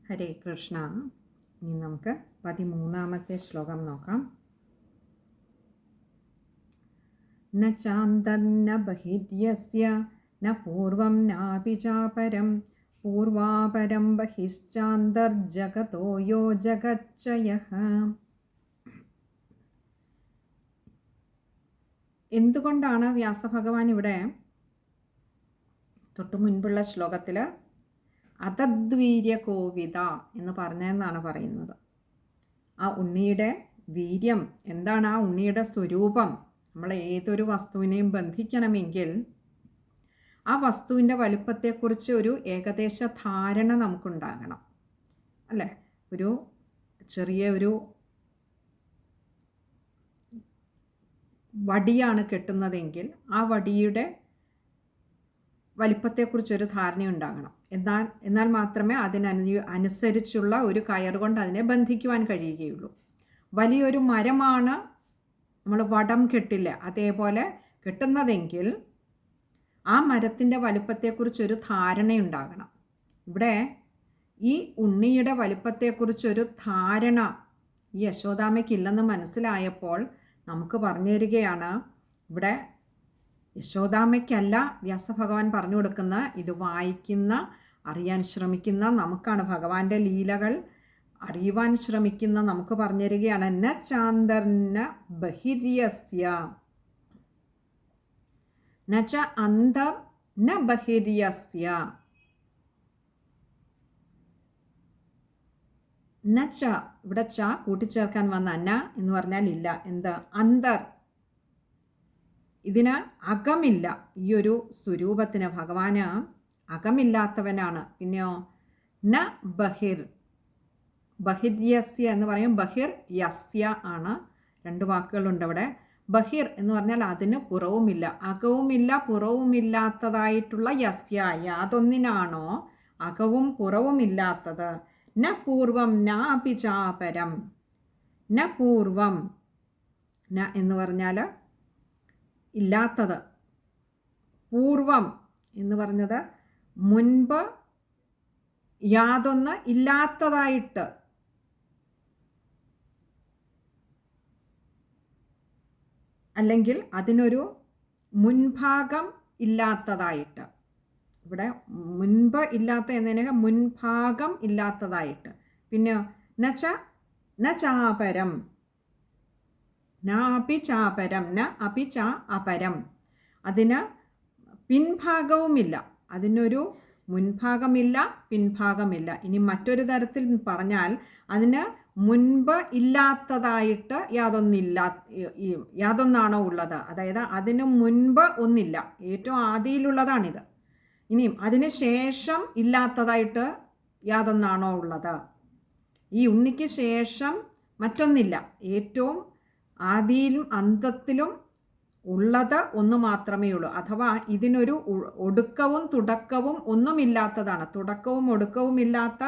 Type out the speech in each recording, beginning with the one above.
ഹരേ കൃഷ്ണ. ഇനി നമുക്ക് 13ാമത്തെ ശ്ലോകം നോക്കാം. ന ചാന്തന്ന ബഹിര്യസ്യ ന പൂർവം നാപി ചാപരം പൂർവാപരം ബഹിശ്ചാന്തർജഗതോ യോ ജഗച്ചയഃ. എന്തുകൊണ്ടാണ് വ്യാസഭഗവാൻ ഇവിടെ തൊട്ടു മുൻപുള്ള ശ്ലോകത്തിൽ അതദ്വീര്യകോവിത എന്ന് പറഞ്ഞതെന്നാണ് പറയുന്നത്? ആ ഉണ്ണിയുടെ വീര്യം എന്താണ്? ആ ഉണ്ണിയുടെ സ്വരൂപം നമ്മൾ ഏതൊരു വസ്തുവിനെയും ബന്ധിക്കണമെങ്കിൽ ആ വസ്തുവിൻ്റെ വലുപ്പത്തെക്കുറിച്ച് ഒരു ഏകദേശ ധാരണ നമുക്കുണ്ടാകണം, അല്ലേ? ഒരു ചെറിയ ഒരു വടിയാണ് കെട്ടുന്നതെങ്കിൽ ആ വടിയുടെ വലിപ്പത്തെക്കുറിച്ചൊരു ധാരണയുണ്ടാകണം. എന്നാൽ മാത്രമേ അനുസരിച്ചുള്ള ഒരു കയറുകൊണ്ട് അതിനെ ബന്ധിക്കുവാൻ കഴിയുകയുള്ളൂ. വലിയൊരു മരമാണ് നമ്മൾ വടം കെട്ടില്ല അതേപോലെ കെട്ടുന്നതെങ്കിൽ ആ മരത്തിൻ്റെ വലിപ്പത്തെക്കുറിച്ചൊരു ധാരണയുണ്ടാകണം. ഇവിടെ ഈ ഉണ്ണിയുടെ വലിപ്പത്തെക്കുറിച്ചൊരു ധാരണ ഈ യശോദാമ്മയ്ക്കില്ലെന്ന് മനസ്സിലായപ്പോൾ നമുക്ക് പറഞ്ഞു തരികയാണ്. ഇവിടെ യശോദാമ്മയ്ക്കല്ല വ്യാസഭഗവാൻ പറഞ്ഞു കൊടുക്കുന്ന, ഇത് വായിക്കുന്ന അറിയാൻ ശ്രമിക്കുന്ന നമുക്കാണ്. ഭഗവാന്റെ ലീലകൾ അറിയുവാൻ ശ്രമിക്കുന്ന നമുക്ക് പറഞ്ഞു തരികയാണ്. ന ചാന്തർന ബഹിര്യസ്യ ന ച അന്തർ ന ബഹിര്യസ്യ ന ച, ഇവിടെ ച കൂട്ടിച്ചേർക്കാൻ വന്ന ന എന്ന് പറഞ്ഞാൽ ഇല്ല. എന്ത്? അന്തർ, ഇതിന് അകമില്ല. ഈ ഒരു സ്വരൂപത്തിന് ഭഗവാന് അകമില്ലാത്തവനാണ്. പിന്നെയോ ന ബഹിർ, ബഹിര്യസ്യ എന്ന് പറയും, ബഹിർ യസ്യ ആണ്. രണ്ട് വാക്കുകളുണ്ട് അവിടെ. ബഹിർ എന്ന് പറഞ്ഞാൽ അതിന് പുറവുമില്ല, അകവുമില്ല പുറവുമില്ലാത്തതായിട്ടുള്ള യസ്യ, യാതൊന്നിനാണോ അകവും പുറവുമില്ലാത്തത്. ന പൂർവം നാപി ചാപരം. ന പൂർവം, ന എന്ന് പറഞ്ഞാൽ ഇല്ലാത്തത്. പൂർവം എന്ന് പറഞ്ഞത് മുൻപ് യാതൊന്ന് ഇല്ലാത്തതായിട്ട്, അല്ലെങ്കിൽ അതിനൊരു മുൻഭാഗം ഇല്ലാത്തതായിട്ട്. ഇവിടെ മുൻപ് ഇല്ലാത്ത എന്നതിന് മുൻഭാഗം ഇല്ലാത്തതായിട്ട്. പിന്നെ ന ചാപരം, നാപി ചാപരം, ന അപി ച അപരം, അതിന് പിൻഭാഗവുമില്ല, അതിനൊരു മുൻഭാഗമില്ല പിൻഭാഗമില്ല. ഇനി മറ്റൊരു തരത്തിൽ പറഞ്ഞാൽ അതിന് മുൻപ് ഇല്ലാത്തതായിട്ട് യാതൊന്നാണോ ഉള്ളത്, അതായത് അതിന് മുൻപ് ഒന്നില്ല, ഏറ്റവും ആദിയിലുള്ളതാണിത്. ഇനിയും അതിന് ശേഷം ഇല്ലാത്തതായിട്ട് യാതൊന്നാണോ ഉള്ളത്? ഈ ഉണ്ണിക്ക് ശേഷം മറ്റൊന്നില്ല, ഏറ്റവും ആദിയിലും അന്തത്തിലും ഉള്ളത് ഒന്ന് മാത്രമേ ഉള്ളൂ. അഥവാ ഇതിനൊരു ഒടുക്കവും തുടക്കവും ഒന്നുമില്ലാത്തതാണ്. തുടക്കവും ഒടുക്കവും ഇല്ലാത്ത,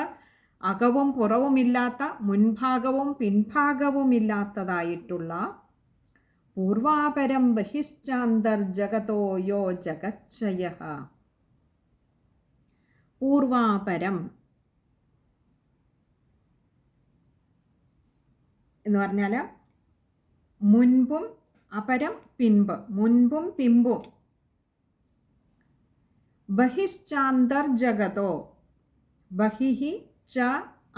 അകവും പുറവുമില്ലാത്ത, മുൻഭാഗവും പിൻഭാഗവും ഇല്ലാത്തതായിട്ടുള്ള പൂർവാപരം ബഹിശ്ചാന്തർജഗതോ യോ ജഗച്ചയഃ. പൂർവാപരം എന്ന് പറഞ്ഞാൽ മുൻപും അപരം പിൻപ്, മുൻപും പിമ്പും. ബഹിശ്ചാന്തർജഗതോ, ബഹിഹി ച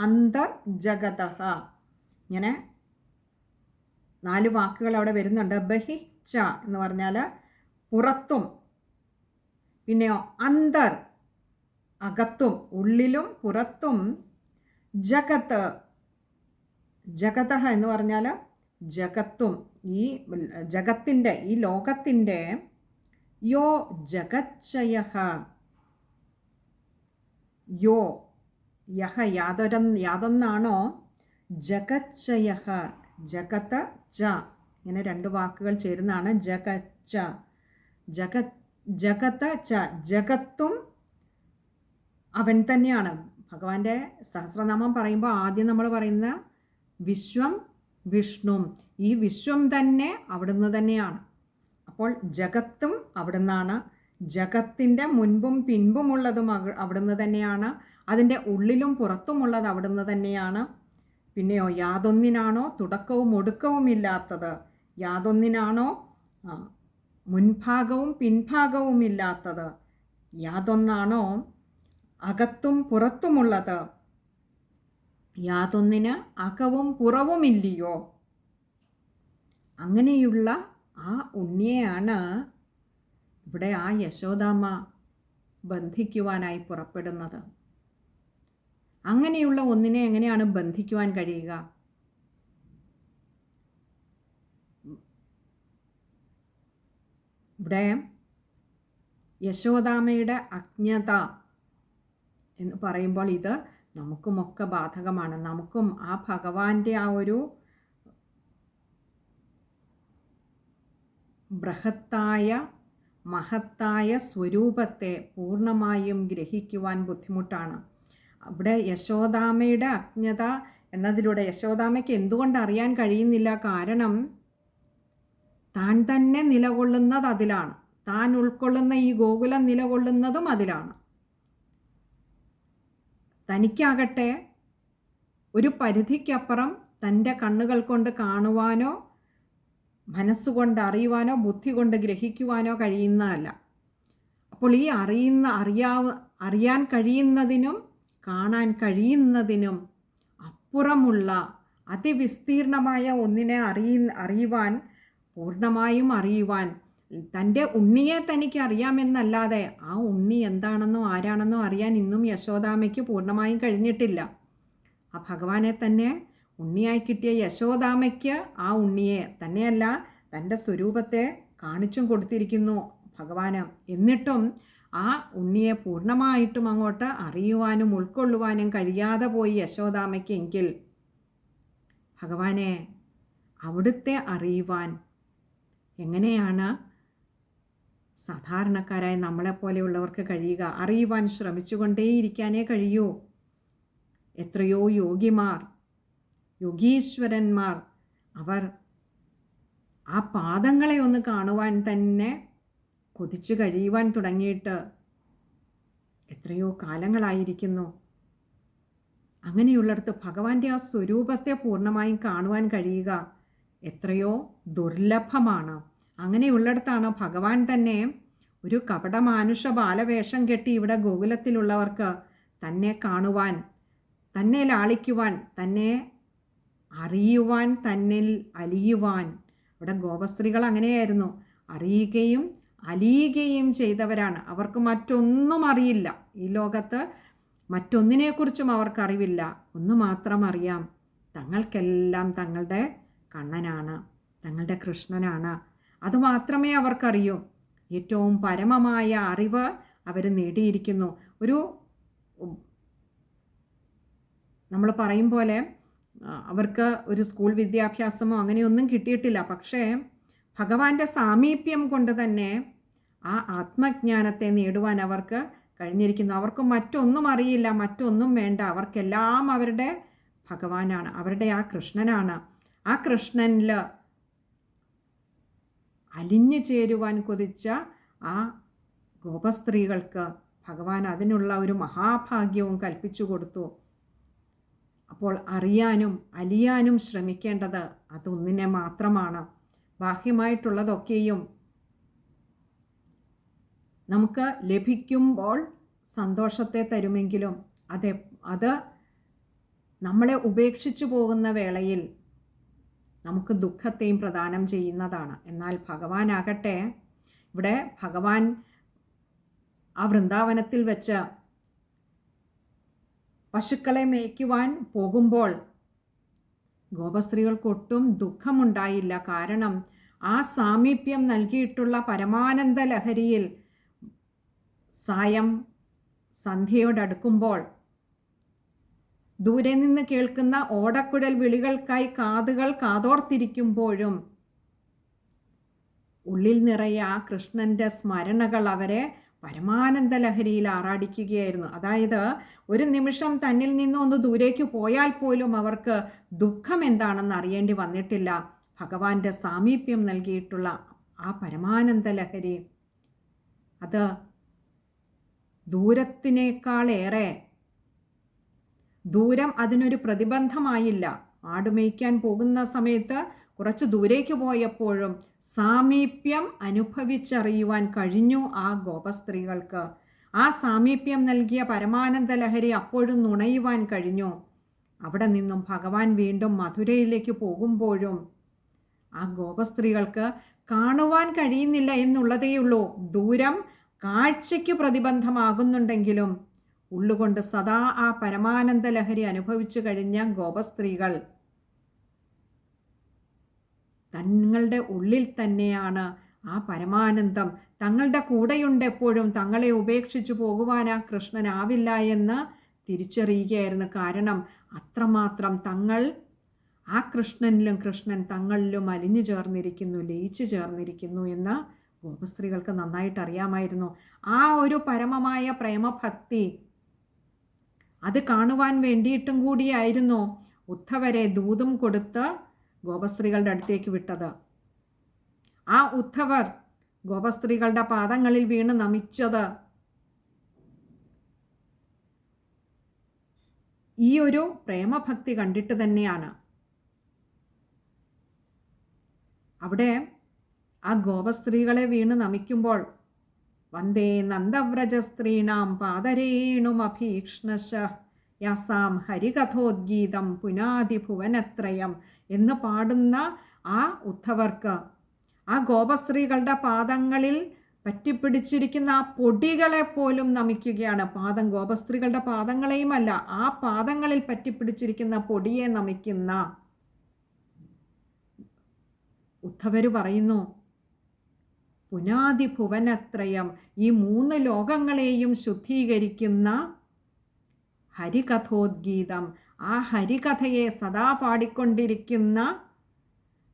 അന്തർജഗതഃ, ഇങ്ങനെ 4 വാക്കുകൾ അവിടെ വരുന്നുണ്ട്. ബഹി ച എന്ന് പറഞ്ഞാൽ പുറത്തും, പിന്നെയോ അന്തർ അകത്തും, ഉള്ളിലും പുറത്തും. ജഗത്ത്, ജഗതഃ എന്ന് പറഞ്ഞാൽ ജഗത്തും, ഈ ജഗത്തിൻ്റെ, ഈ ലോകത്തിൻ്റെ. യോ ജഗച്ചയഃ, യോ യഹ യാതൊന്നാണോ, ജഗച്ചയഃ, ജഗത് ച, ഇങ്ങനെ 2 വാക്കുകൾ ചേരുന്നതാണ് ജഗച്ച. ജഗത് ച, ജഗത്തും അവൻ തന്നെയാണ്. ഭഗവാന്റെ സഹസ്രനാമം പറയുമ്പോൾ ആദ്യം നമ്മൾ പറയുന്ന വിശ്വം വിഷ്ണു, ഈ വിശ്വം തന്നെ അവിടുന്ന് തന്നെയാണ്. അപ്പോൾ ജഗത്തും അവിടുന്നാണ്, ജഗത്തിൻ്റെ മുൻപും പിൻപുമുള്ളതും അവിടുന്ന് തന്നെയാണ്. അതിൻ്റെ ഉള്ളിലും പുറത്തുമുള്ളത് അവിടുന്ന് തന്നെയാണ്. പിന്നെയോ യാതൊന്നിനാണോ തുടക്കവും ഒടുക്കവും ഇല്ലാത്തത്, യാതൊന്നിനാണോ മുൻഭാഗവും പിൻഭാഗവും ഇല്ലാത്തത്, യാതൊന്നാണോ അകത്തും പുറത്തുമുള്ളത്, യാതൊന്നിന് അകവും പുറവുമില്ലയോ. അങ്ങനെയുള്ള ആ ഉണ്ണിയെയാണ് ഇവിടെ ആ യശോദാമ്മ ബന്ധിക്കുവാനായി പുറപ്പെടുന്നത്. അങ്ങനെയുള്ള ഒന്നിനെ എങ്ങനെയാണ് ബന്ധിക്കുവാൻ കഴിയുക? ഇവിടെ യശോദാമ്മയുടെ അജ്ഞത എന്ന് പറയുമ്പോൾ ഇത് നമുക്കുമൊക്കെ ബാധകമാണ്. നമുക്കും ആ ഭഗവാന്റെ ആ ഒരു ബൃഹത്തായ മഹത്തായ സ്വരൂപത്തെ പൂർണ്ണമായും ഗ്രഹിക്കുവാൻ ബുദ്ധിമുട്ടാണ്. അവിടെ യശോദാമ്മയുടെ അജ്ഞത എന്നതിലൂടെ യശോദാമ്മയ്ക്ക് എന്തുകൊണ്ട് അറിയാൻ കഴിയുന്നില്ല? കാരണം താൻ തന്നെ നിലകൊള്ളുന്നത് അതിലാണ്, താൻ ഉൾക്കൊള്ളുന്ന ഈ ഗോകുലം നിലകൊള്ളുന്നതും അതിലാണ്. തനിക്കാകട്ടെ ഒരു പരിധിക്കപ്പുറം തൻ്റെ കണ്ണുകൾ കൊണ്ട് കാണുവാനോ മനസ്സുകൊണ്ട് അറിയുവാനോ ബുദ്ധി കൊണ്ട് ഗ്രഹിക്കുവാനോ കഴിയുന്നതല്ല. അപ്പോൾ ഈ അറിയാൻ കഴിയുന്നതിനും കാണാൻ കഴിയുന്നതിനും അപ്പുറമുള്ള അതിവിസ്തീർണമായ ഒന്നിനെ അറിയുവാൻ, പൂർണ്ണമായും അറിയുവാൻ തൻ്റെ ഉണ്ണിയെ തനിക്ക് അറിയാമെന്നല്ലാതെ ആ ഉണ്ണി എന്താണെന്നോ ആരാണെന്നോ അറിയാൻ ഇന്നും യശോദാമ്മയ്ക്ക് പൂർണ്ണമായും കഴിഞ്ഞിട്ടില്ല. ആ ഭഗവാനെ തന്നെ ഉണ്ണിയായി കിട്ടിയ യശോദാമ്മയ്ക്ക് ആ ഉണ്ണിയെ തന്നെയല്ല തൻ്റെ സ്വരൂപത്തെ കാണിച്ചും കൊടുത്തിരിക്കുന്നു ഭഗവാന്. എന്നിട്ടും ആ ഉണ്ണിയെ പൂർണ്ണമായിട്ടും അങ്ങോട്ട് അറിയുവാനും ഉൾക്കൊള്ളുവാനും കഴിയാതെ പോയി യശോദാമ്മയ്ക്ക്. എങ്കിൽ ഭഗവാനെ അവിടുത്തെ അറിയുവാൻ എങ്ങനെയാണ് സാധാരണക്കാരായ നമ്മളെപ്പോലെയുള്ളവർക്ക് കഴിയുക? അറിയുവാൻ ശ്രമിച്ചുകൊണ്ടേയിരിക്കാനേ കഴിയൂ. എത്രയോ യോഗിമാർ, യോഗീശ്വരന്മാർ, അവർ ആ പാദങ്ങളെ ഒന്ന് കാണുവാൻ തന്നെ കൊതിച്ചു കഴിയുവാൻ തുടങ്ങിയിട്ട് എത്രയോ കാലങ്ങളായിരിക്കുന്നു. അങ്ങനെയുള്ളിടത്ത് ഭഗവാന്റെ ആ സ്വരൂപത്തെ പൂർണ്ണമായും കാണുവാൻ കഴിയുക എത്രയോ ദുർലഭമാണ്. അങ്ങനെയുള്ളിടത്താണ് ഭഗവാൻ തന്നെ ഒരു കപടമാനുഷ ബാലവേഷം കെട്ടി ഇവിടെ ഗോകുലത്തിലുള്ളവർക്ക് തന്നെ കാണുവാൻ, തന്നെ ലാളിക്കുവാൻ, തന്നെ അറിയുവാൻ, തന്നിൽ അലിയുവാൻ. ഇവിടെ ഗോപസ്ത്രീകൾ അങ്ങനെയായിരുന്നു, അറിയുകയും അലിയുകയും ചെയ്തവരാണ്. അവർക്ക് മറ്റൊന്നും അറിയില്ല, ഈ ലോകത്ത് മറ്റൊന്നിനെക്കുറിച്ചും അവർക്കറിവില്ല. ഒന്ന് മാത്രം അറിയാം, തങ്ങൾക്കെല്ലാം തങ്ങളുടെ കണ്ണനാണ്, തങ്ങളുടെ കൃഷ്ണനാണ്. അതുമാത്രമേ അവർക്കറിയൂ. ഏറ്റവും പരമമായ അറിവ് അവർ നേടിയിരിക്കുന്നു. നമ്മൾ പറയും പോലെ അവർക്ക് ഒരു സ്കൂൾ വിദ്യാഭ്യാസമോ അങ്ങനെയൊന്നും കിട്ടിയിട്ടില്ല. പക്ഷേ ഭഗവാന്റെ സാമീപ്യം കൊണ്ട് തന്നെ ആ ആത്മജ്ഞാനത്തെ നേടുവാൻ അവർക്ക് കഴിഞ്ഞിരിക്കുന്നു. അവർക്ക് മറ്റൊന്നും അറിയില്ല, മറ്റൊന്നും വേണ്ട. അവർക്കെല്ലാം അവരുടെ ഭഗവാനാണ്, അവരുടെ ആ കൃഷ്ണനാണ്. ആ കൃഷ്ണനിൽ അലിഞ്ഞു ചേരുവാൻ കൊതിച്ച ആ ഗോപസ്ത്രീകൾക്ക് ഭഗവാൻ അതിനുള്ള ഒരു മഹാഭാഗ്യവും കൽപ്പിച്ചു കൊടുത്തു. അപ്പോൾ അറിയാനും അലിയാനും ശ്രമിക്കേണ്ടത് അതൊന്നിനെ മാത്രമാണ്. ബാഹ്യമായിട്ടുള്ളതൊക്കെയും നമുക്ക് ലഭിക്കുമ്പോൾ സന്തോഷത്തെ തരുമെങ്കിലും അത് നമ്മളെ ഉപേക്ഷിച്ചു പോകുന്ന വേളയിൽ നമുക്ക് ദുഃഖത്തെയും പ്രദാനം ചെയ്യുന്നതാണ്. എന്നാൽ ഭഗവാനാകട്ടെ, ഇവിടെ ഭഗവാൻ ആ വൃന്ദാവനത്തിൽ വെച്ച് പശുക്കളെ മേയ്ക്കുവാൻ പോകുമ്പോൾ ഗോപസ്ത്രീകൾക്കൊട്ടും ദുഃഖമുണ്ടായില്ല. കാരണം ആ സാമീപ്യം നൽകിയിട്ടുള്ള പരമാനന്ദ ലഹരിയിൽ സായം സന്ധ്യയോടടുക്കുമ്പോൾ ദൂരെ നിന്ന് കേൾക്കുന്ന ഓടക്കുഴൽ വിളികൾക്കായി കാതുകൾ കാതോർത്തിരിക്കുമ്പോഴും ഉള്ളിൽ നിറയെ ആ കൃഷ്ണൻ്റെ സ്മരണകൾ അവരെ പരമാനന്ദ ലഹരിയിൽ ആറാടിക്കുകയായിരുന്നു. അതായത് ഒരു നിമിഷം തന്നിൽ നിന്ന് ഒന്ന് ദൂരേക്ക് പോയാൽ പോലും അവർക്ക് ദുഃഖം എന്താണെന്ന് അറിയേണ്ടി വന്നിട്ടില്ല. ഭഗവാന്റെ സാമീപ്യം നൽകിയിട്ടുള്ള ആ പരമാനന്ദ ലഹരി അത് ദൂരത്തിനേക്കാളേറെ ദൂരം അതിനൊരു പ്രതിബന്ധമായില്ല. ആടുമേയ്ക്കാൻ പോകുന്ന സമയത്ത് കുറച്ച് ദൂരേക്ക് പോയപ്പോഴും സാമീപ്യം അനുഭവിച്ചറിയുവാൻ കഴിഞ്ഞു ആ ഗോപസ്ത്രീകൾക്ക്. ആ സാമീപ്യം നൽകിയ പരമാനന്ദ ലഹരി അപ്പോഴും നുണയുവാൻ കഴിഞ്ഞു. അവിടെ നിന്നും ഭഗവാൻ വീണ്ടും മധുരയിലേക്ക് പോകുമ്പോഴും ആ ഗോപസ്ത്രീകൾക്ക് കാണുവാൻ കഴിയുന്നില്ല എന്നുള്ളതേയുള്ളൂ. ദൂരം കാഴ്ചയ്ക്ക് പ്രതിബന്ധമാകുന്നുണ്ടെങ്കിലും ഉള്ളുകൊണ്ട് സദാ ആ പരമാനന്ദ ലഹരി അനുഭവിച്ചു കഴിഞ്ഞ ഗോപസ്ത്രീകൾ തങ്ങളുടെ ഉള്ളിൽ തന്നെയാണ് ആ പരമാനന്ദം. തങ്ങളുടെ കൂടെയുണ്ട് എപ്പോഴും. തങ്ങളെ ഉപേക്ഷിച്ചു പോകുവാൻ ആ കൃഷ്ണനാവില്ല എന്ന് തിരിച്ചറിയുകയായിരുന്നു. കാരണം അത്രമാത്രം തങ്ങൾ ആ കൃഷ്ണനിലും കൃഷ്ണൻ തങ്ങളിലും അലിഞ്ഞു ചേർന്നിരിക്കുന്നു, ലയിച്ചു ചേർന്നിരിക്കുന്നു എന്ന് ഗോപസ്ത്രീകൾക്ക് നന്നായിട്ട് അറിയാമായിരുന്നു. ആ ഒരു പരമമായ പ്രേമഭക്തി അത് കാണുവാൻ വേണ്ടിയിട്ടും കൂടിയായിരുന്നു ഉദ്ധവരെ ദൂതും കൊടുത്ത് ഗോപസ്ത്രീകളുടെ അടുത്തേക്ക് വിട്ടത്. ആ ഉദ്ധവർ ഗോപസ്ത്രീകളുടെ പാദങ്ങളിൽ വീണ് നമിച്ചത് ഈ ഒരു പ്രേമഭക്തി കണ്ടിട്ട് തന്നെയാണ്. അവിടെ ആ ഗോപസ്ത്രീകളെ വീണ് നമിക്കുമ്പോൾ വന്ദേ നന്ദവ്രജസ്ത്രീണാം പാദരേണുമഭീക്ഷ്ണശ യാസാം ഹരികഥോദ്ഗീതം പുനാതിഭുവനത്രയം എന്ന് പാടുന്ന ആ ഉദ്ധവർക്ക് ആ ഗോപസ്ത്രീകളുടെ പാദങ്ങളിൽ പറ്റിപ്പിടിച്ചിരിക്കുന്ന ആ പൊടികളെ പോലും നമിക്കുകയാണ്. ഗോപസ്ത്രീകളുടെ പാദങ്ങളെയുമല്ല, ആ പാദങ്ങളിൽ പറ്റിപ്പിടിച്ചിരിക്കുന്ന പൊടിയെ നമിക്കുന്ന ഉദ്ധവര് പറയുന്നു, പുനാതിഭുവനത്രയം, ഈ 3 ലോകങ്ങളെയും ശുദ്ധീകരിക്കുന്ന ഹരികഥോദ്ഗീതം, ആ ഹരികഥയെ സദാ പാടിക്കൊണ്ടിരിക്കുന്ന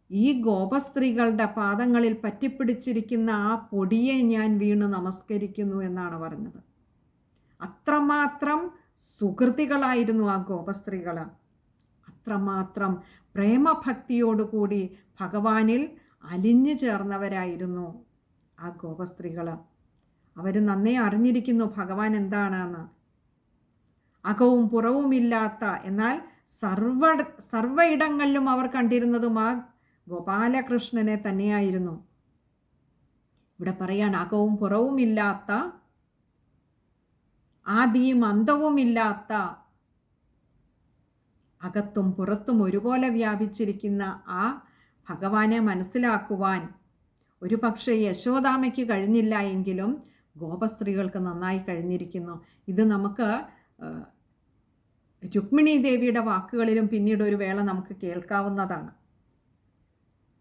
ഈ ഗോപസ്ത്രീകളുടെ പാദങ്ങളിൽ പറ്റിപ്പിടിച്ചിരിക്കുന്ന ആ പൊടിയെ ഞാൻ വീണ് നമസ്കരിക്കുന്നു എന്നാണ് പറഞ്ഞത്. അത്രമാത്രം സുഹൃത്തികളായിരുന്നു ആ ഗോപസ്ത്രീകൾ. അത്രമാത്രം പ്രേമഭക്തിയോടുകൂടി ഭഗവാനിൽ അലിഞ്ഞു ചേർന്നവരായിരുന്നു ആ ഗോപസ്ത്രീകൾ. അവർ നന്നേ അറിഞ്ഞിരിക്കുന്നു ഭഗവാൻ എന്താണെന്ന്. അകവും പുറവുമില്ലാത്ത, എന്നാൽ സർവയിടങ്ങളിലും അവർ കണ്ടിരുന്നതും ആ ഗോപാലകൃഷ്ണനെ തന്നെയായിരുന്നു. ഇവിടെ പറയാണ്, അകവും പുറവുമില്ലാത്ത, ആദിയും അന്തവുമില്ലാത്ത, അകത്തും പുറത്തും ഒരുപോലെ വ്യാപിച്ചിരിക്കുന്ന ആ ഭഗവാനെ മനസ്സിലാക്കുവാൻ ഒരു പക്ഷേ യശോദാമയ്ക്ക് കഴിഞ്ഞില്ല എങ്കിലും ഗോപസ്ത്രീകൾക്ക് നന്നായി കഴിഞ്ഞിരിക്കുന്നു. ഇത് നമുക്ക് രുക്മിണി ദേവിയുടെ വാക്കുകളിലും പിന്നീട് ഒരു വേള നമുക്ക് കേൾക്കാവുന്നതാണ്.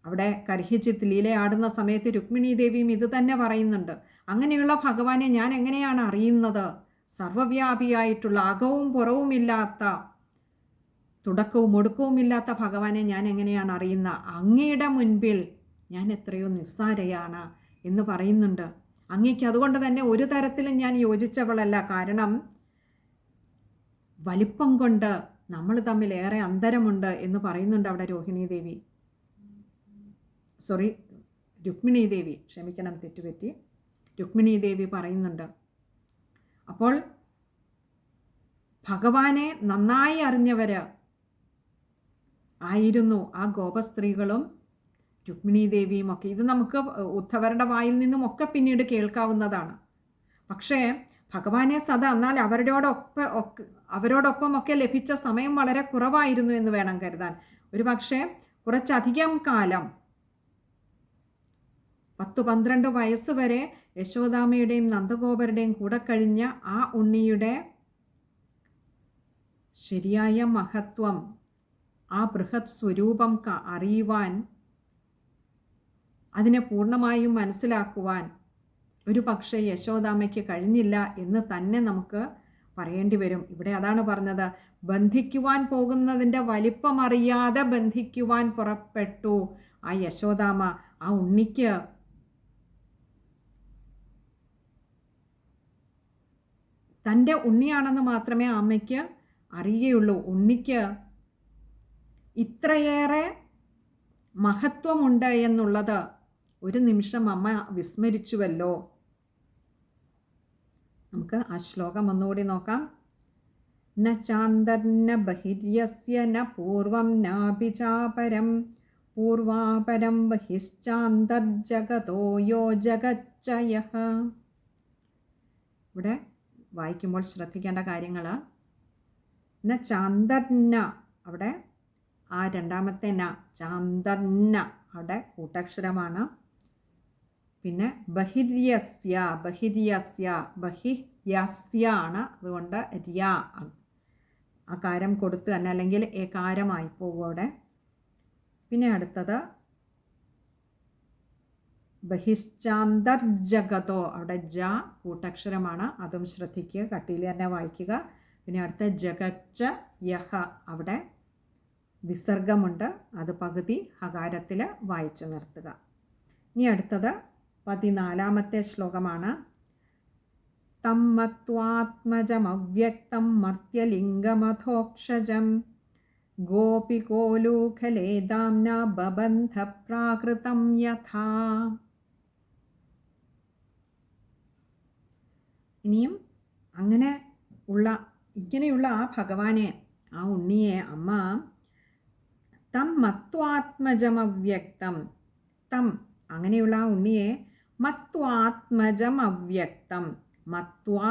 അവിടെ കർഹിച്ചിത്ത് ലീലയാടുന്ന സമയത്ത് രുക്മിണി ദേവിയും ഇത് തന്നെ പറയുന്നുണ്ട്. അങ്ങനെയുള്ള ഭഗവാനെ ഞാൻ എങ്ങനെയാണ് അറിയുന്നത്? സർവവ്യാപിയായിട്ടുള്ള, അകവും പുറവുമില്ലാത്ത, തുടക്കവും ഒടുക്കവുമില്ലാത്ത ഭഗവാനെ ഞാൻ എങ്ങനെയാണ് അറിയുന്ന? അങ്ങയുടെ മുൻപിൽ ഞാൻ എത്രയോ നിസ്സാരയാണ് എന്ന് പറയുന്നുണ്ട്. അങ്ങേക്ക് അതുകൊണ്ട് തന്നെ ഒരു തരത്തിലും ഞാൻ യോജിച്ചവളല്ല. കാരണം വലിപ്പം കൊണ്ട് നമ്മൾ തമ്മിൽ ഏറെ അന്തരമുണ്ട് എന്ന് പറയുന്നുണ്ട് അവിടെ രുക്മിണി ദേവി, ക്ഷമിക്കണം തെറ്റുപറ്റി, രുക്മിണി ദേവി പറയുന്നുണ്ട്. അപ്പോൾ ഭഗവാനെ നന്നായി അറിഞ്ഞവർ ആയിരുന്നു ആ ഗോപസ്ത്രീകളും രുക്മിണി ദേവിയും ഒക്കെ. ഇത് നമുക്ക് ഉദ്ധവരുടെ വായിൽ നിന്നും ഒക്കെ പിന്നീട് കേൾക്കാവുന്നതാണ്. പക്ഷേ ഭഗവാനെ സദാ, എന്നാൽ അവരോടൊപ്പമൊക്കെ ലഭിച്ച സമയം വളരെ കുറവായിരുന്നു എന്ന് വേണം കരുതാൻ. ഒരു പക്ഷേ കുറച്ചധികം കാലം 10-12 വയസ്സ് വരെ യശോദാമയുടെയും നന്ദഗോപരുടെയും കൂടെ കഴിഞ്ഞ ആ ഉണ്ണിയുടെ ശരിയായ മഹത്വം, ആ ബൃഹത് സ്വരൂപം അറിയുവാൻ, അതിനെ പൂർണ്ണമായും മനസ്സിലാക്കുവാൻ ഒരു പക്ഷേ യശോദാമയ്ക്ക് കഴിഞ്ഞില്ല എന്ന് തന്നെ നമുക്ക് പറയേണ്ടി വരും. ഇവിടെ അതാണ് പറഞ്ഞത്, ബന്ധിക്കുവാൻ പോകുന്നതിൻ്റെ വലിപ്പമറിയാതെ ബന്ധിക്കുവാൻ പുറപ്പെട്ടു ആ യശോദാമ. ആ ഉണ്ണിക്ക് തൻ്റെ ഉണ്ണിയാണെന്ന് മാത്രമേ അമ്മയ്ക്ക് അറിയുകയുള്ളൂ. ഉണ്ണിക്ക് ഇത്രയേറെ മഹത്വമുണ്ട് എന്നുള്ളത് ഒരു നിമിഷം അമ്മ വിസ്മരിച്ചുവല്ലോ. നമുക്ക് ആ ശ്ലോകം ഒന്നുകൂടി നോക്കാം. ന ചാന്തർന ബഹിര്യസ്യ ന പൂർവം നാപി ചാപരം പൂർവാപരം ബഹിശ്ചാന്തർജഗതോ യോ ജഗച്ചയഃ. ഇവിടെ വായിക്കുമ്പോൾ ശ്രദ്ധിക്കേണ്ട കാര്യങ്ങൾ, ന ചാന്തർന, അവിടെ ആ രണ്ടാമത്തെ ന, ചാന്തർന അവിടെ കൂട്ടക്ഷരമാണ്. പിന്നെ ബഹിര്യസ്യ, ബഹിര്യസ്യ, ബഹിര്യസ്യ ആണ്, അതുകൊണ്ട് ര്യ അകാരം കൊടുത്ത് തന്നെ, അല്ലെങ്കിൽ ഏകാരമായി പോകും അവിടെ. പിന്നെ അടുത്തത് ബഹിശ്ചാന്തർജഗതോ, അവിടെ ജ കൂട്ടക്ഷരമാണ്, അതും ശ്രദ്ധിക്കുക, കട്ടിയിൽ തന്നെ വായിക്കുക. പിന്നെ അടുത്ത ജഗച്ച യഹ, അവിടെ വിസർഗമുണ്ട്, അത് പകുതി ഹകാരത്തിൽ വായിച്ചു നിർത്തുക. ഇനി അടുത്തത് 14ാമത്തെ ശ്ലോകമാണ്. തമ്മത്വാത്മജമവ്യക്തം മർത്യലിംഗമഥോക്ഷജം ഗോപികോലൂഖലേ ദാംന ബബന്ധ പ്രാകൃതം യഥാ. ഇനിയും ഇങ്ങനെയുള്ള ആ ഭഗവാനെ, ആ ഉണ്ണിയെ അമ്മ തം മത്വാത്മജമവ്യക്തം, തം അങ്ങനെയുള്ള ആ ഉണ്ണിയെ മത്വാത്മജം അവ്യക്തം, മത്വാ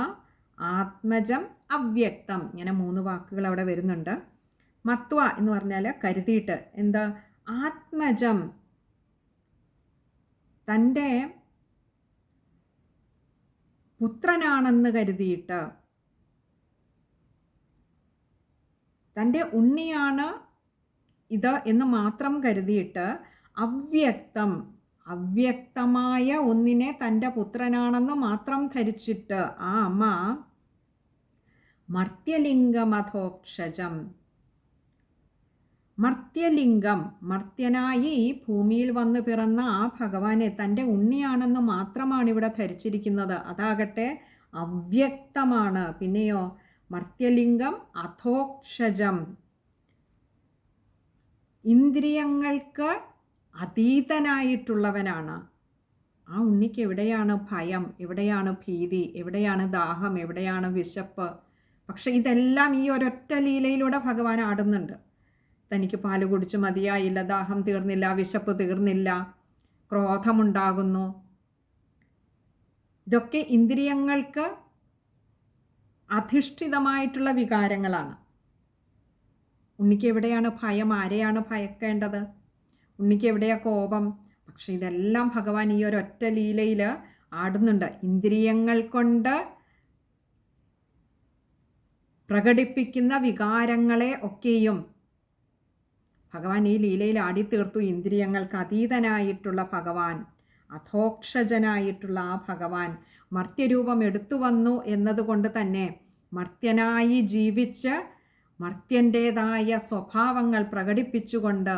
ആത്മജം അവ്യക്തം, ഇങ്ങനെ 3 വാക്കുകൾ അവിടെ വരുന്നുണ്ട്. മത്വ എന്ന് പറഞ്ഞാൽ കരുതിയിട്ട്, എന്താ, ആത്മജം തൻ്റെ പുത്രനാണെന്ന് കരുതിയിട്ട്, തൻ്റെ ഉണ്ണിയാണ് ഇത് എന്ന് മാത്രം കരുതിയിട്ട്, അവ്യക്തം, അവ്യക്തമായ ഒന്നിനെ തൻ്റെ പുത്രനാണെന്ന് മാത്രം ധരിച്ചിട്ട് ആ അമ്മ മർത്യലിംഗമഥോക്ഷജം, മർത്യലിംഗം, മർത്യനായി ഈ ഭൂമിയിൽ വന്ന് പിറന്ന ആ ഭഗവാനെ തൻ്റെ ഉണ്ണിയാണെന്ന് മാത്രമാണ് ഇവിടെ ധരിച്ചിരിക്കുന്നത്. അതാകട്ടെ അവ്യക്തമാണ്. പിന്നെയോ മർത്യലിംഗം അഥോക്ഷജം, ഇന്ദ്രിയങ്ങൾക്ക് അതീതനായിട്ടുള്ളവനാണ്. ആ ഉണ്ണിക്ക് എവിടെയാണ് ഭയം, എവിടെയാണ് ഭീതി, എവിടെയാണ് ദാഹം, എവിടെയാണ് വിശപ്പ്? പക്ഷെ ഇതെല്ലാം ഈ ഒരൊറ്റ ലീലയിലൂടെ ഭഗവാൻ ആടുന്നുണ്ട്. തനിക്ക് പാല് കുടിച്ച് മതിയായില്ല, ദാഹം തീർന്നില്ല, വിശപ്പ് തീർന്നില്ല, ക്രോധമുണ്ടാകുന്നു. ഇതൊക്കെ ഇന്ദ്രിയങ്ങൾക്ക് അധിഷ്ഠിതമായിട്ടുള്ള വികാരങ്ങളാണ്. ഉണ്ണിക്ക് എവിടെയാണ് ഭയം, ആരെയാണ് ഭയക്കേണ്ടത്? ഉണ്ണിക്ക് എവിടെയാണ് കോപം? പക്ഷെ ഇതെല്ലാം ഭഗവാൻ ഈ ഒരൊറ്റ ലീലയിൽ ആടുന്നുണ്ട്. ഇന്ദ്രിയങ്ങൾ കൊണ്ട് പ്രകടിപ്പിക്കുന്ന വികാരങ്ങളെ ഒക്കെയും ഭഗവാൻ ഈ ലീലയിൽ ആടിത്തീർത്തു. ഇന്ദ്രിയങ്ങൾക്ക് അതീതനായിട്ടുള്ള ഭഗവാൻ, അഥോക്ഷജനായിട്ടുള്ള ആ ഭഗവാൻ മർത്യരൂപം എടുത്തു വന്നു എന്നതുകൊണ്ട് തന്നെ മർത്യനായി ജീവിച്ച് മർത്യൻ്റേതായ സ്വഭാവങ്ങൾ പ്രകടിപ്പിച്ചുകൊണ്ട്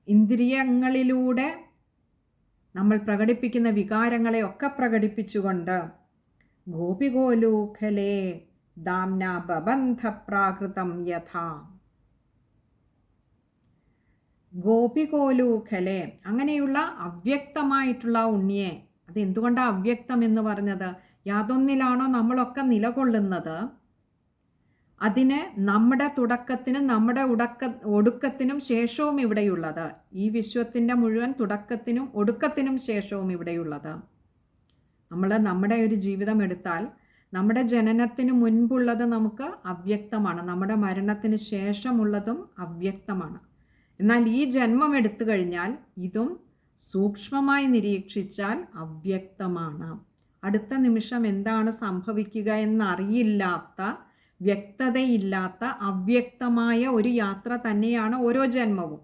ഇന്ദ്രിയങ്ങളിലൂടെ നമ്മൾ പ്രകടിപ്പിക്കുന്ന വികാരങ്ങളെ ഒക്കെ പ്രകടിപ്പിച്ചുകൊണ്ട് ഗോപികോലൂഖലേ ദാംന ബബന്ധ പ്രാകൃതം യഥാ. ഗോപികോലൂഖലേ, അങ്ങനെയുള്ള അവ്യക്തമായിട്ടുള്ള ഉണ്ണിയെ, അതെന്തുകൊണ്ടാണ് അവ്യക്തം എന്ന് പറഞ്ഞത്? യാതൊന്നിലാണോ നമ്മളൊക്കെ നിലകൊള്ളുന്നത്, അതിന് നമ്മുടെ തുടക്കത്തിനും നമ്മുടെ ഒടുക്കത്തിനും ശേഷവും ഇവിടെയുള്ളത്, ഈ വിശ്വത്തിൻ്റെ മുഴുവൻ തുടക്കത്തിനും ഒടുക്കത്തിനും ശേഷവും ഇവിടെയുള്ളത്. നമ്മുടെ ഒരു ജീവിതം എടുത്താൽ നമ്മുടെ ജനനത്തിന് മുൻപുള്ളത് നമുക്ക് അവ്യക്തമാണ്, നമ്മുടെ മരണത്തിന് ശേഷമുള്ളതും അവ്യക്തമാണ്. എന്നാൽ ഈ ജന്മം എടുത്തു കഴിഞ്ഞാൽ ഇതും സൂക്ഷ്മമായി നിരീക്ഷിച്ചാൽ അവ്യക്തമാണ്. അടുത്ത നിമിഷം എന്താണ് സംഭവിക്കുക എന്നറിയില്ലാത്ത, വ്യക്തതയില്ലാത്ത അവ്യക്തമായ ഒരു യാത്ര തന്നെയാണ് ഓരോ ജന്മവും.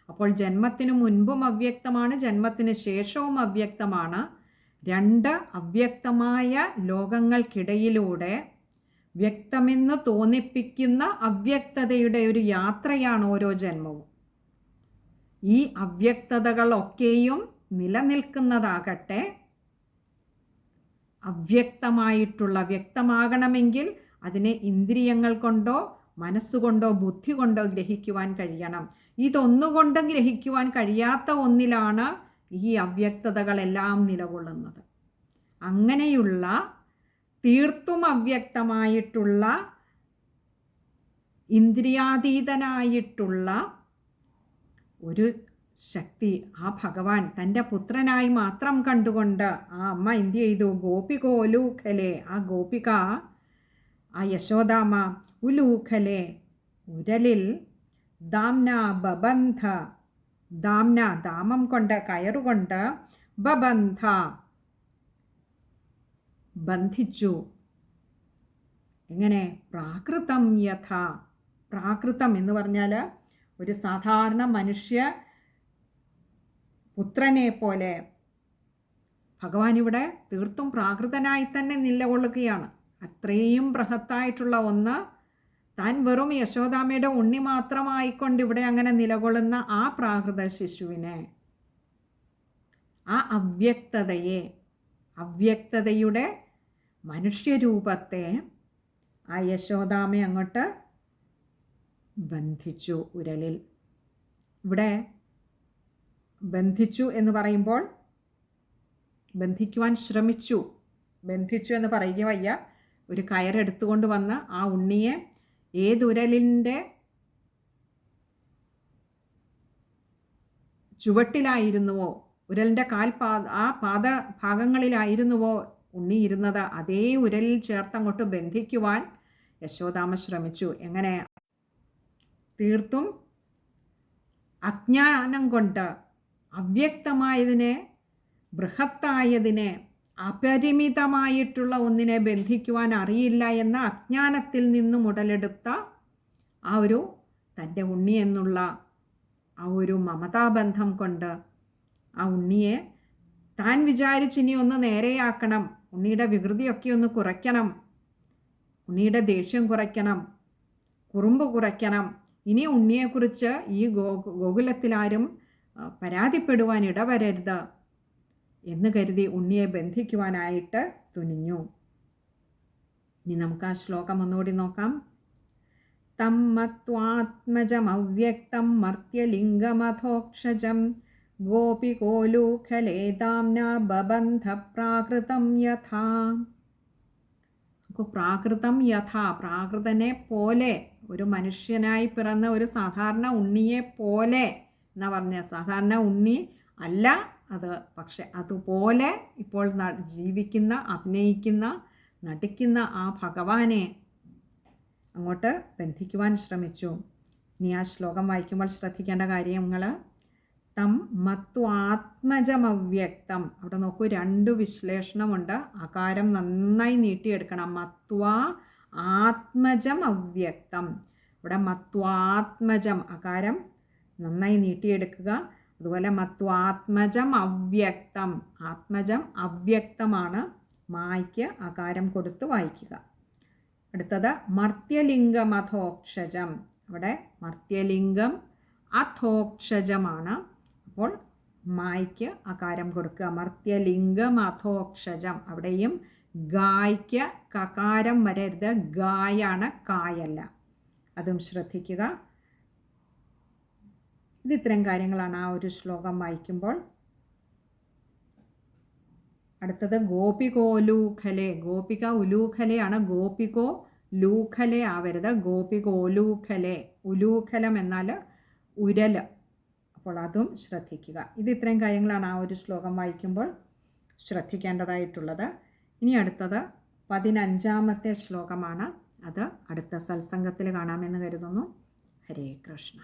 അപ്പോൾ ജന്മത്തിന് മുൻപും അവ്യക്തമാണ്, ജന്മത്തിന് ശേഷവും അവ്യക്തമാണ്. 2 അവ്യക്തമായ ലോകങ്ങൾക്കിടയിലൂടെ വ്യക്തമെന്ന് തോന്നിപ്പിക്കുന്ന അവ്യക്തതയുടെ ഒരു യാത്രയാണ് ഓരോ ജന്മവും. ഈ അവ്യക്തതകളൊക്കെയും നിലനിൽക്കുന്നതാകട്ടെ അവ്യക്തമായിട്ടുള്ള, വ്യക്തമാകണമെങ്കിൽ അതിനെ ഇന്ദ്രിയങ്ങൾ കൊണ്ടോ മനസ്സുകൊണ്ടോ ബുദ്ധി കൊണ്ടോ ഗ്രഹിക്കുവാൻ കഴിയണം. ഇതൊന്നുകൊണ്ടും ഗ്രഹിക്കുവാൻ കഴിയാത്ത ഒന്നിലാണ് ഈ അവ്യക്തതകളെല്ലാം നിലകൊള്ളുന്നത്. അങ്ങനെയുള്ള തീർത്തും അവ്യക്തമായിട്ടുള്ള ഇന്ദ്രിയാതീതനായിട്ടുള്ള ഒരു ശക്തി ആ ഭഗവാൻ തൻ്റെ പുത്രനായി മാത്രം കണ്ടുകൊണ്ട് ആ അമ്മ എന്ത് ചെയ്തു? ഗോപികോലൂഖലെ, ആ ഗോപിക, ആ യശോദാമ്മ ഉലൂഖലെ ഉരലിൽ ദാംന ബബന്ധ, ദാംന ദാമം കൊണ്ട് കയറുകൊണ്ട്, ബബന്ധ ബന്ധിച്ചു. എങ്ങനെ? പ്രാകൃതം യഥ. പ്രാകൃതം എന്ന് പറഞ്ഞാൽ ഒരു സാധാരണ മനുഷ്യ പുത്രനെ പോലെ ഭഗവാൻ ഇവിടെ തീർത്തും പ്രാകൃതനായി തന്നെ നിലകൊള്ളുകയാണ്. അത്രയും ബൃഹത്തായിട്ടുള്ള ഒന്ന്, താൻ വെറും യശോദാമ്മയുടെ ഉണ്ണി മാത്രമായിക്കൊണ്ട് ഇവിടെ അങ്ങനെ നിലകൊള്ളുന്ന ആ പ്രാകൃത ശിശുവിനെ, ആ അവ്യക്തതയെ, അവ്യക്തതയുടെ മനുഷ്യരൂപത്തെ ആ യശോദാമ്മ അങ്ങോട്ട് ബന്ധിച്ചു ഉരലിൽ. ഇവിടെ ബന്ധിച്ചു എന്ന് പറയുമ്പോൾ ബന്ധിക്കുവാൻ ശ്രമിച്ചു, ബന്ധിച്ചു എന്ന് പറയുക വയ്യ. ഒരു കയറെടുത്തുകൊണ്ട് വന്ന് ആ ഉണ്ണിയെ ഏതുരലിൻ്റെ ചുവട്ടിലായിരുന്നുവോ, ഉരലിൻ്റെ ആ ഭാഗങ്ങളിലായിരുന്നുവോ ഉണ്ണി ഇരുന്നത്, അതേ ഉരലിൽ ചേർത്തങ്ങോട്ട് ബന്ധിക്കുവാൻ യശോദാമ്മ ശ്രമിച്ചു. എങ്ങനെ? തീർത്തും അജ്ഞാനം കൊണ്ട് അവ്യക്തമായതിനെ, ബൃഹത്തായതിനെ, അപരിമിതമായിട്ടുള്ള ഒന്നിനെ ബന്ധിക്കുവാൻ അറിയില്ല എന്ന അജ്ഞാനത്തിൽ നിന്നും ഉടലെടുത്ത ആ ഒരു തൻ്റെ ഉണ്ണി എന്നുള്ള ആ ഒരു മമതാബന്ധം കൊണ്ട് ആ ഉണ്ണിയെ താൻ വിചാരിച്ചിനി ഒന്ന് നേരെയാക്കണം, ഉണ്ണിയുടെ വികൃതിയൊക്കെ ഒന്ന് കുറയ്ക്കണം, ഉണ്ണിയുടെ ദേഷ്യം കുറയ്ക്കണം, കുറുമ്പ് കുറയ്ക്കണം, ഇനി ഉണ്ണിയെക്കുറിച്ച് ഈ ഗോകുലത്തിലാരും പരാതിപ്പെടുവാൻ ഇടവരരുത് എന്ന് കരുതി ഉണ്ണിയെ ബന്ധിക്കുവാനായിട്ട് തുനിഞ്ഞു. ഇനി നമുക്ക് ആ ശ്ലോകം ഒന്നുകൂടി നോക്കാം. തം മത്വാത്മജമവ്യക്തം മർത്യലിംഗമധോക്ഷജം ഗോപികോലൂഖലേ ദാംന ബബന്ധ പ്രാകൃതം യഥാ. പ്രാകൃതം യഥാ, പ്രാകൃതനെ പോലെ, ഒരു മനുഷ്യനായി പിറന്ന ഒരു സാധാരണ ഉണ്ണിയെ പോലെ എന്നാ പറഞ്ഞ. സാധാരണ ഉണ്ണി അല്ല അത്, പക്ഷെ അതുപോലെ ഇപ്പോൾ ജീവിക്കുന്ന, അഭിനയിക്കുന്ന, നടിക്കുന്ന ആ ഭഗവാനെ അങ്ങോട്ട് ബന്ധിക്കുവാൻ ശ്രമിച്ചു. ഇനി ആ ശ്ലോകം വായിക്കുമ്പോൾ ശ്രദ്ധിക്കേണ്ട കാര്യങ്ങൾ, തം മത്വാത്മജമവ്യക്തം. അവിടെ നോക്കൂ, 2 വിശ്ലേഷണമുണ്ട്. ആകാരം നന്നായി നീട്ടിയെടുക്കണം. മത്വാ ആത്മജം അവ്യക്തം. ഇവിടെ മത്വാത്മജം ആകാരം നന്നായി നീട്ടിയെടുക്കുക. അതുപോലെ മത്വാത്മജം അവ്യക്തം, ആത്മജം അവ്യക്തമാണ്, മായ്ക്ക് ആകാരം കൊടുത്ത് വായിക്കുക. അടുത്തത് മർത്യലിംഗം അധോക്ഷജം. അവിടെ മർത്യലിംഗം അധോക്ഷജമാണ്, അപ്പോൾ മായ്ക്ക് ആകാരം കൊടുക്കുക. മർത്യലിംഗം അധോക്ഷജം. അവിടെയും ഗായ്ക്ക് കകാരം വരരുത്, ഗായാണ്, കായല്ല. അതും ശ്രദ്ധിക്കുക. ഇത്രയും കാര്യങ്ങളാണ് ആ ഒരു ശ്ലോകം വായിക്കുമ്പോൾ. അടുത്തത് ഗോപികോലൂഖലെ. ഗോപിക ഉലൂഖലയാണ്, ഗോപികോ ലൂഖലെ ആവരുത്, ഗോപികോലൂഖലെ. ഉലൂഖലം എന്നാൽ ഉരൽ, അപ്പോൾ അതും ശ്രദ്ധിക്കുക. ഇത്രയും കാര്യങ്ങളാണ് ആ ഒരു ശ്ലോകം വായിക്കുമ്പോൾ ശ്രദ്ധിക്കേണ്ടതായിട്ടുള്ളത്. ഇനി അടുത്തത് 15ാമത്തെ ശ്ലോകമാണ്. അത് അടുത്ത സത്സംഗത്തിൽ കാണാമെന്ന് കരുതുന്നു. ഹരേ കൃഷ്ണ.